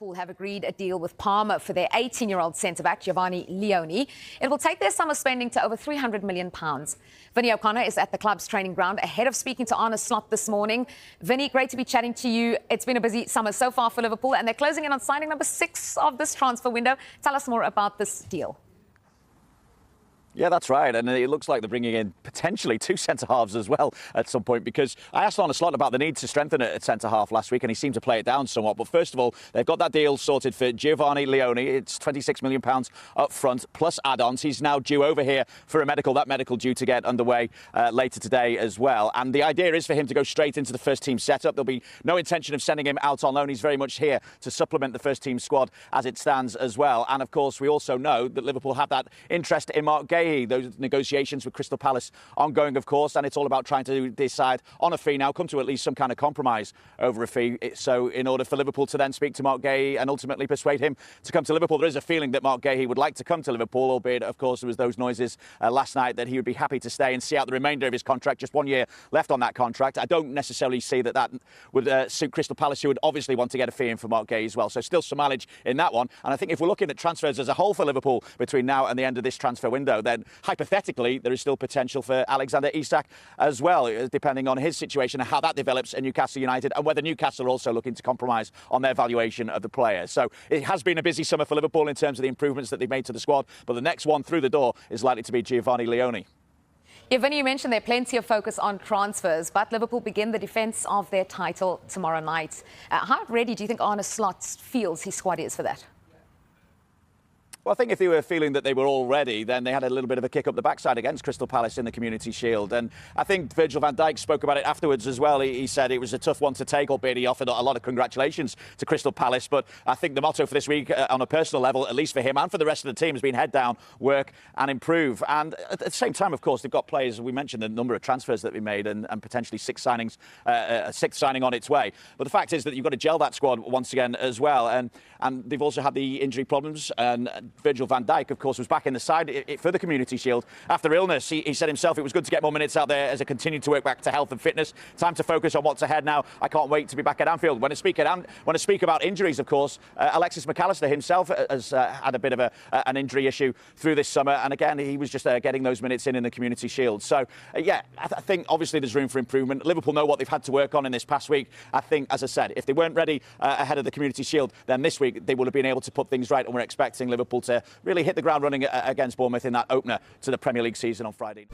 Liverpool have agreed a deal with Parma for their 18-year-old centre-back, Giovanni Leoni. It will take their summer spending to over £300 million. Vinny O'Connor is at the club's training ground ahead of speaking to Arne Slot this morning. Vinny, great to be chatting to you. It's been a busy summer so far for Liverpool, and they're closing in on signing number 6 of this transfer window. Tell us more about this deal. Yeah, that's right. And it looks like they're bringing in potentially 2 centre-halves as well at some point, because I asked Arne Slot about the need to strengthen it at centre-half last week, and he seemed to play it down somewhat. But first of all, they've got that deal sorted for Giovanni Leoni. It's £26 million up front, plus add-ons. He's now due over here for a medical, that medical due to get underway later today as well. And the idea is for him to go straight into the first-team setup. There'll be no intention of sending him out on loan. He's very much here to supplement the first-team squad as it stands as well. And, of course, we also know that Liverpool have that interest in Marc Guéhi. Those negotiations with Crystal Palace ongoing, of course, and it's all about trying to decide on a fee now, come to at least some kind of compromise over a fee. So in order for Liverpool to then speak to Marc Guéhi and ultimately persuade him to come to Liverpool, there is a feeling that Marc Guéhi would like to come to Liverpool, albeit, of course, there was those noises last night that he would be happy to stay and see out the remainder of his contract. Just 1 year left on that contract. I don't necessarily see that would suit Crystal Palace, who would obviously want to get a fee in for Marc Guéhi as well. So still some mileage in that one. And I think if we're looking at transfers as a whole for Liverpool between now and the end of this transfer window, then hypothetically, there is still potential for Alexander Isak as well, depending on his situation and how that develops at Newcastle United, and whether Newcastle are also looking to compromise on their valuation of the player. So it has been a busy summer for Liverpool in terms of the improvements that they've made to the squad, but the next one through the door is likely to be Giovanni Leoni. Yeah, Vinny, you mentioned there's plenty of focus on transfers, but Liverpool begin the defence of their title tomorrow night. How ready do you think Arne Slot feels his squad is for that? Well, I think if they were feeling that they were all ready, then they had a little bit of a kick up the backside against Crystal Palace in the Community Shield. And I think Virgil van Dijk spoke about it afterwards as well. He said it was a tough one to take, albeit he offered a lot of congratulations to Crystal Palace. But I think the motto for this week, on a personal level, at least for him and for the rest of the team, has been head down, work and improve. And at the same time, of course, they've got players. We mentioned the number of transfers that we made and potentially 6 signings, a 6th signing on its way. But the fact is that you've got to gel that squad once again as well. And they've also had the injury problems. And Virgil van Dijk, of course, was back in the side for the Community Shield after illness. He said himself it was good to get more minutes out there as it continued to work back to health and fitness. Time to focus on what's ahead now. I can't wait to be back at Anfield. When I speak about injuries, of course, Alexis McAllister himself has had a bit of an injury issue through this summer. And again, he was just getting those minutes in the Community Shield. So, yeah, I think obviously there's room for improvement. Liverpool know what they've had to work on in this past week. I think, as I said, if they weren't ready ahead of the Community Shield, then this week they would have been able to put things right. And we're expecting Liverpool to really hit the ground running against Bournemouth in that opener to the Premier League season on Friday.